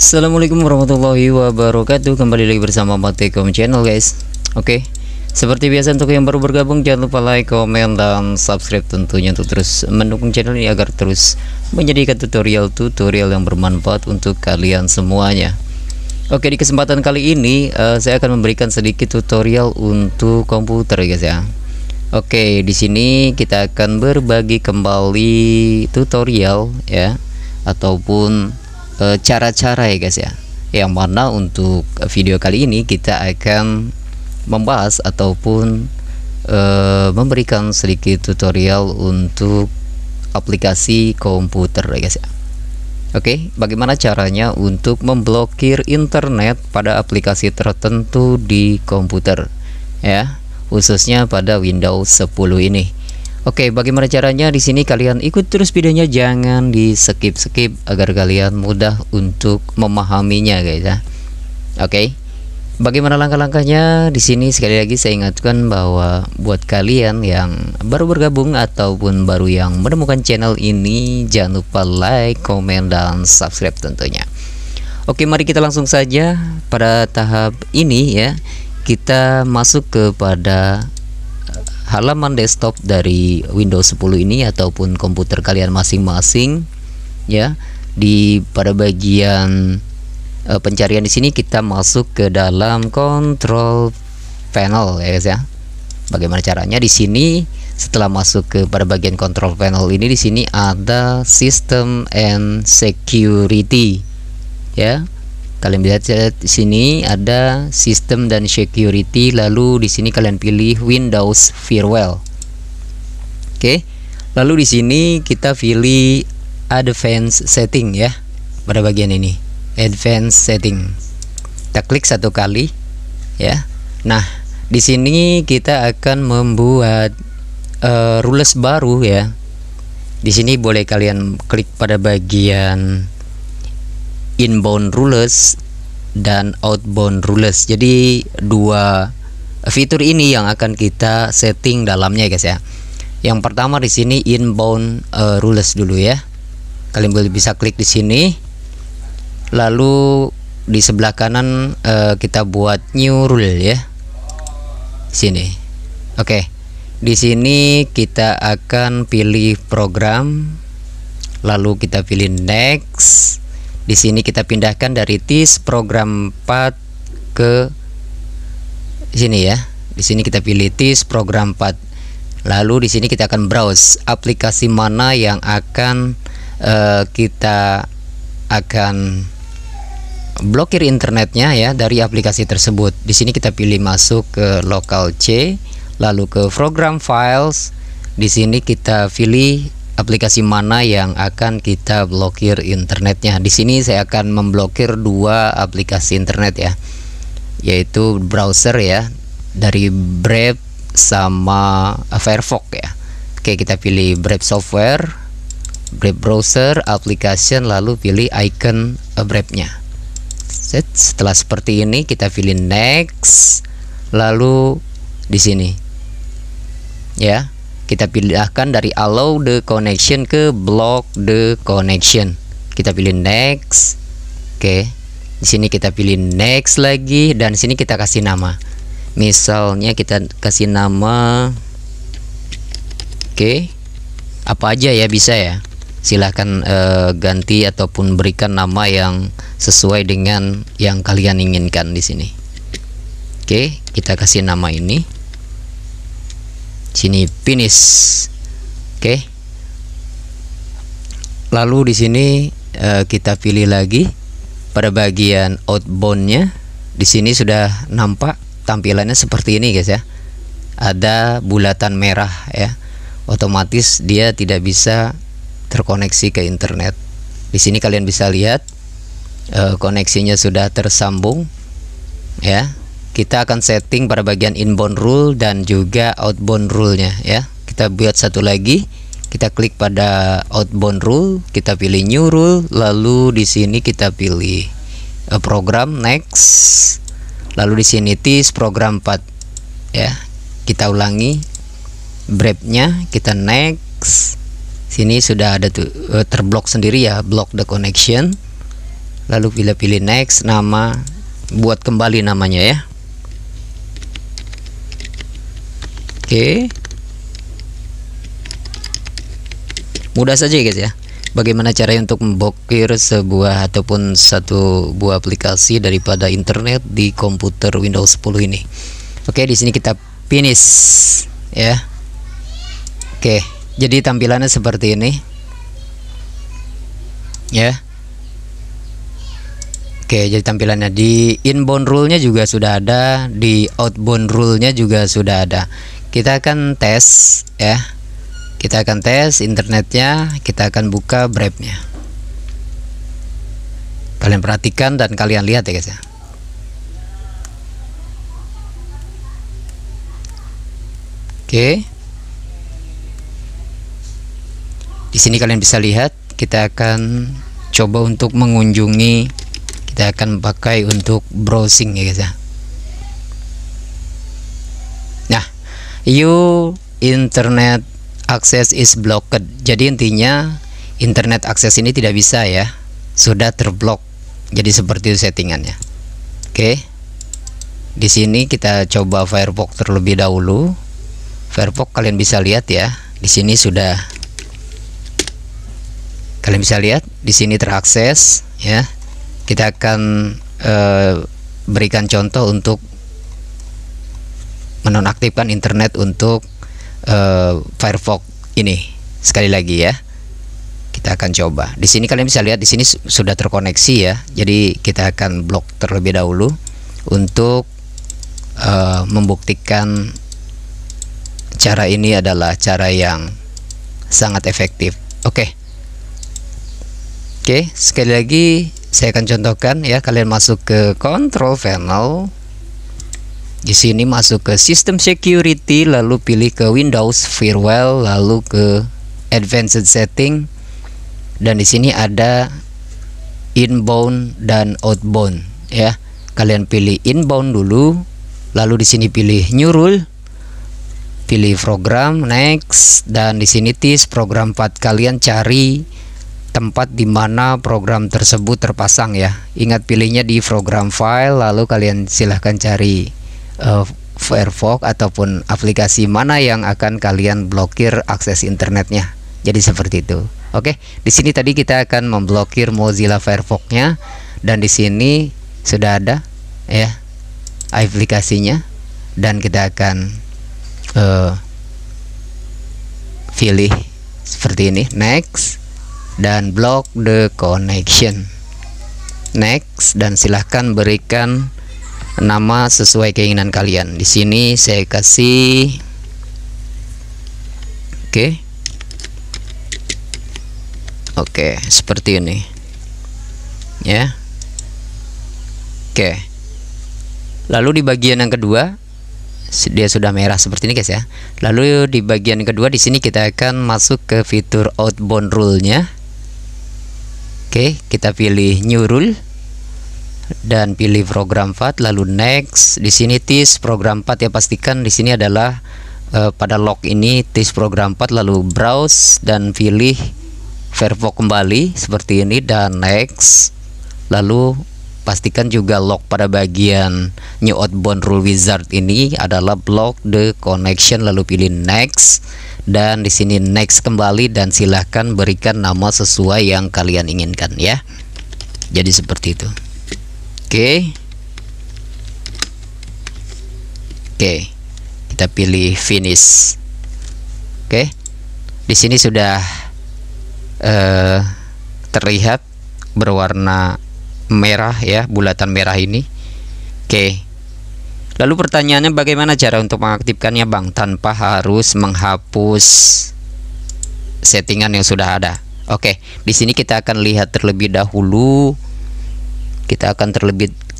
Assalamualaikum warahmatullahi wabarakatuh. Kembali lagi bersama Matekom Channel, guys. Oke, seperti biasa untuk yang baru bergabung, jangan lupa like, komen, dan subscribe tentunya untuk terus mendukung channel ini agar terus menjadikan tutorial yang bermanfaat untuk kalian semuanya. Oke, di kesempatan kali ini saya akan memberikan sedikit tutorial untuk komputer, guys ya. Oke, di sini kita akan berbagi kembali tutorial ya, ataupun cara-cara ya guys ya, yang mana untuk video kali ini kita akan membahas ataupun memberikan sedikit tutorial untuk aplikasi komputer ya guys ya. Oke, bagaimana caranya untuk memblokir internet pada aplikasi tertentu di komputer ya, khususnya pada Windows 10 ini. Oke, bagaimana caranya? Di sini kalian ikut terus videonya, jangan di skip agar kalian mudah untuk memahaminya, guys ya. Oke, bagaimana langkah-langkahnya? Di sini sekali lagi saya ingatkan bahwa buat kalian yang baru bergabung ataupun baru yang menemukan channel ini, jangan lupa like, komen, dan subscribe tentunya. Oke, mari kita langsung saja pada tahap ini ya. Kita masuk kepada halaman desktop dari Windows 10 ini ataupun komputer kalian masing-masing ya. Pada bagian pencarian di sini kita masuk ke dalam control panel ya guys ya. Bagaimana caranya? Di sini setelah masuk ke pada bagian control panel ini, di sini ada system and security ya. Kalian lihat di sini ada sistem dan security, lalu di sini kalian pilih Windows Firewall. Oke. Lalu di sini kita pilih Advanced Setting ya. Pada bagian ini, Advanced Setting. Kita klik satu kali ya. Nah, di sini kita akan membuat rules baru ya. Di sini boleh kalian klik pada bagian inbound rules dan outbound rules. Jadi dua fitur ini yang akan kita setting dalamnya guys ya. Yang pertama di sini inbound rules dulu ya. Kalian boleh bisa klik di sini. Lalu di sebelah kanan kita buat new rule ya. Sini. Oke. Di sini kita akan pilih program. Lalu kita pilih next. Di sini kita pindahkan dari TIS program 4 ke sini ya. Di sini kita pilih TIS program 4. Lalu di sini kita akan browse aplikasi mana yang akan kita akan blokir internetnya ya dari aplikasi tersebut. Di sini kita pilih masuk ke local C, lalu ke program files. Di sini kita pilih aplikasi mana yang akan kita blokir internetnya. Di sini saya akan memblokir dua aplikasi internet ya, yaitu browser ya, dari Brave sama Firefox ya. Oke, kita pilih Brave software, Brave browser, application, lalu pilih icon Brave-nya. Setelah seperti ini kita pilih next, lalu di sini ya kita pindahkan dari allow the connection ke block the connection. Kita pilih next. Oke. Di sini kita pilih next lagi, dan di sini kita kasih nama. Misalnya kita kasih nama oke. Apa aja ya, bisa ya. Silahkan ganti ataupun berikan nama yang sesuai dengan yang kalian inginkan di sini. Oke, kita kasih nama ini. Sini finish. Oke. Lalu di sini kita pilih lagi pada bagian outbound-nya. Di sini sudah nampak tampilannya seperti ini guys ya. Ada bulatan merah ya. Otomatis dia tidak bisa terkoneksi ke internet. Di sini kalian bisa lihat koneksinya sudah tersambung ya. Kita akan setting pada bagian inbound rule dan juga outbound rule-nya ya. Kita buat satu lagi. Kita klik pada outbound rule, kita pilih new rule, lalu di sini kita pilih program next. Lalu di sini TIS program 4 ya. Kita ulangi Brave-nya, kita next. Sini sudah ada tuh terblok sendiri ya, block the connection. lalu pilih next, nama, buat kembali namanya ya. Oke. Mudah saja ya guys ya. Bagaimana cara untuk memblokir sebuah ataupun satu buah aplikasi daripada internet di komputer Windows 10 ini. Oke, di sini kita finish ya. Oke, jadi tampilannya seperti ini ya. Oke, jadi tampilannya di inbound rule-nya juga sudah ada, di outbound rule-nya juga sudah ada. Kita akan tes ya. Kita akan tes internetnya, kita akan buka Brave-nya. Kalian perhatikan dan kalian lihat ya guys ya. Oke. Di sini kalian bisa lihat, kita akan coba untuk mengunjungi, kita akan pakai untuk browsing ya guys ya. Nah, internet access is blocked. Jadi intinya internet akses ini tidak bisa ya, sudah terblok. Jadi seperti itu settingannya. Oke. Di sini kita coba Firefox terlebih dahulu. Firefox kalian bisa lihat ya. Di sini sudah, kalian bisa lihat di sini terakses ya. Kita akan berikan contoh untuk menonaktifkan internet untuk Firefox ini. Sekali lagi ya, kita akan coba. Di sini kalian bisa lihat di sini sudah terkoneksi ya. Jadi kita akan blok terlebih dahulu untuk membuktikan cara ini adalah cara yang sangat efektif. Oke, sekali lagi saya akan contohkan ya. Kalian masuk ke Control Panel. Di sini masuk ke System Security, lalu pilih ke Windows Firewall, lalu ke Advanced Setting, dan di sini ada inbound dan outbound ya. Kalian pilih inbound dulu, lalu di sini pilih New Rule, pilih program, next, dan di sini TIS program path. Kalian cari tempat di mana program tersebut terpasang ya. Ingat pilihnya di program file, lalu kalian silahkan cari Firefox ataupun aplikasi mana yang akan kalian blokir akses internetnya. Jadi seperti itu. Oke, di sini tadi kita akan memblokir Mozilla Firefox-nya, dan di sini sudah ada ya aplikasinya, dan kita akan pilih seperti ini, next, dan block the connection, next, dan silahkan berikan nama sesuai keinginan kalian. Di sini saya kasih oke, seperti ini ya. Oke, lalu di bagian yang kedua dia sudah merah seperti ini guys ya. Lalu di bagian kedua di sini kita akan masuk ke fitur outbound rule-nya. Oke, kita pilih new rule dan pilih program path, lalu next. Di sini TIS program path ya, pastikan di sini adalah pada log ini TIS program path, lalu browse dan pilih Firefox kembali seperti ini, dan next. Lalu pastikan juga log pada bagian new outbound rule wizard ini adalah block the connection, lalu pilih next, dan di sini next kembali, dan silahkan berikan nama sesuai yang kalian inginkan ya. Jadi seperti itu. Oke, kita pilih finish. Oke, di sini sudah terlihat berwarna merah ya, bulatan merah ini. Oke, lalu pertanyaannya bagaimana cara untuk mengaktifkannya Bang tanpa harus menghapus settingan yang sudah ada? Oke, di sini kita akan lihat terlebih dahulu. Kita akan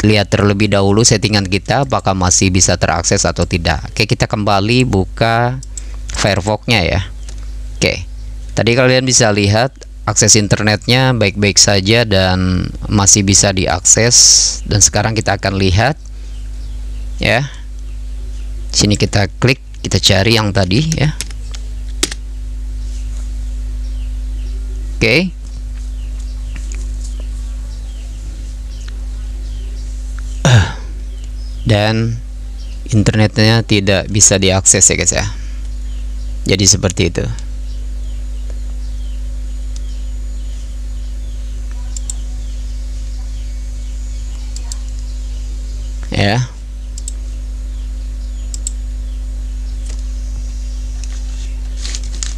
lihat terlebih dahulu settingan kita apakah masih bisa terakses atau tidak. Oke, kita kembali buka Firefox-nya ya. Oke, tadi kalian bisa lihat akses internetnya baik-baik saja dan masih bisa diakses. Dan sekarang kita akan lihat ya. Sini kita klik, kita cari yang tadi ya. Oke. dan internetnya tidak bisa diakses ya guys ya. Jadi seperti itu. Ya.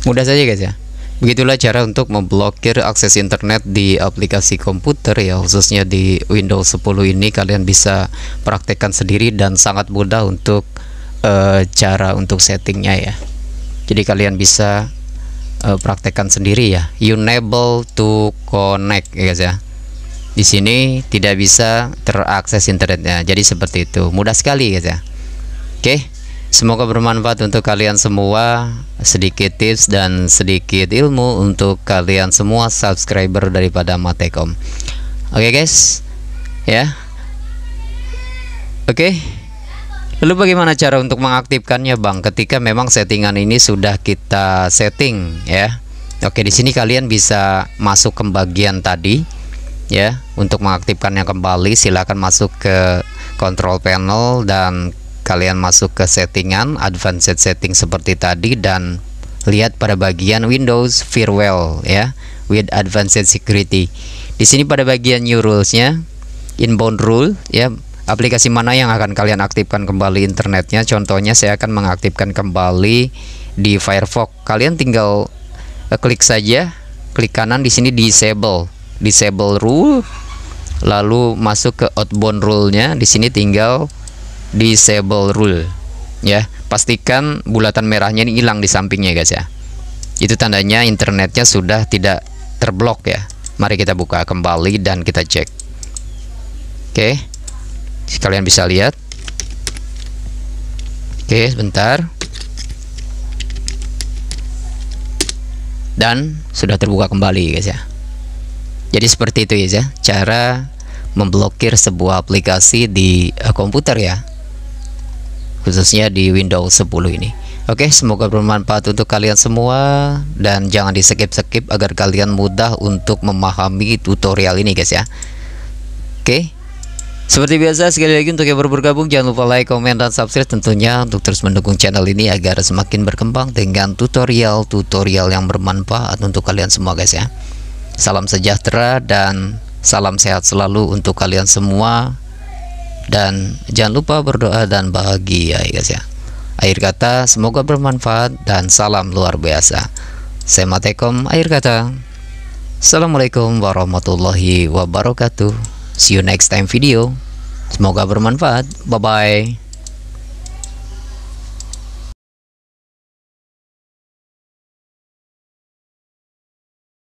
Mudah saja guys ya. Begitulah cara untuk memblokir akses internet di aplikasi komputer ya, khususnya di Windows 10 ini. Kalian bisa praktekkan sendiri dan sangat mudah untuk cara untuk settingnya ya. Jadi kalian bisa praktekkan sendiri ya. Unable to connect ya guys ya. Di sini tidak bisa terakses internetnya. Jadi seperti itu. Mudah sekali guys ya. Oke. Semoga bermanfaat untuk kalian semua. Sedikit tips dan sedikit ilmu untuk kalian semua subscriber daripada Matekom. Oke guys, ya. Oke. Lalu bagaimana cara untuk mengaktifkannya, Bang? Ketika memang settingan ini sudah kita setting ya. Oke, di sini kalian bisa masuk ke bagian tadi ya. Untuk mengaktifkannya kembali, silakan masuk ke control panel dan kalian masuk ke settingan, advanced setting seperti tadi, dan lihat pada bagian Windows Firewall ya, with advanced security. Di sini pada bagian new rules-nya, inbound rule ya, aplikasi mana yang akan kalian aktifkan kembali internetnya. Contohnya saya akan mengaktifkan kembali di Firefox. Kalian tinggal klik saja, klik kanan di sini disable rule, lalu masuk ke outbound rule-nya. Di sini tinggal disable rule ya. Pastikan bulatan merahnya ini hilang di sampingnya guys ya. Itu tandanya internetnya sudah tidak terblok ya. Mari kita buka kembali dan kita cek. Oke, kalian bisa lihat. Oke, sebentar. Dan sudah terbuka kembali guys ya. Jadi seperti itu ya cara memblokir sebuah aplikasi di komputer ya, khususnya di Windows 10 ini. Oke, semoga bermanfaat untuk kalian semua dan jangan di skip agar kalian mudah untuk memahami tutorial ini guys ya. Oke, seperti biasa sekali lagi untuk yang baru bergabung jangan lupa like, komen, dan subscribe tentunya untuk terus mendukung channel ini agar semakin berkembang dengan tutorial yang bermanfaat untuk kalian semua guys ya. Salam sejahtera dan salam sehat selalu untuk kalian semua. Dan jangan lupa berdoa dan bahagia ya guys ya. Akhir kata, semoga bermanfaat dan salam luar biasa. Saya Matekom, akhir kata. Assalamualaikum warahmatullahi wabarakatuh. See you next time video. Semoga bermanfaat. Bye bye.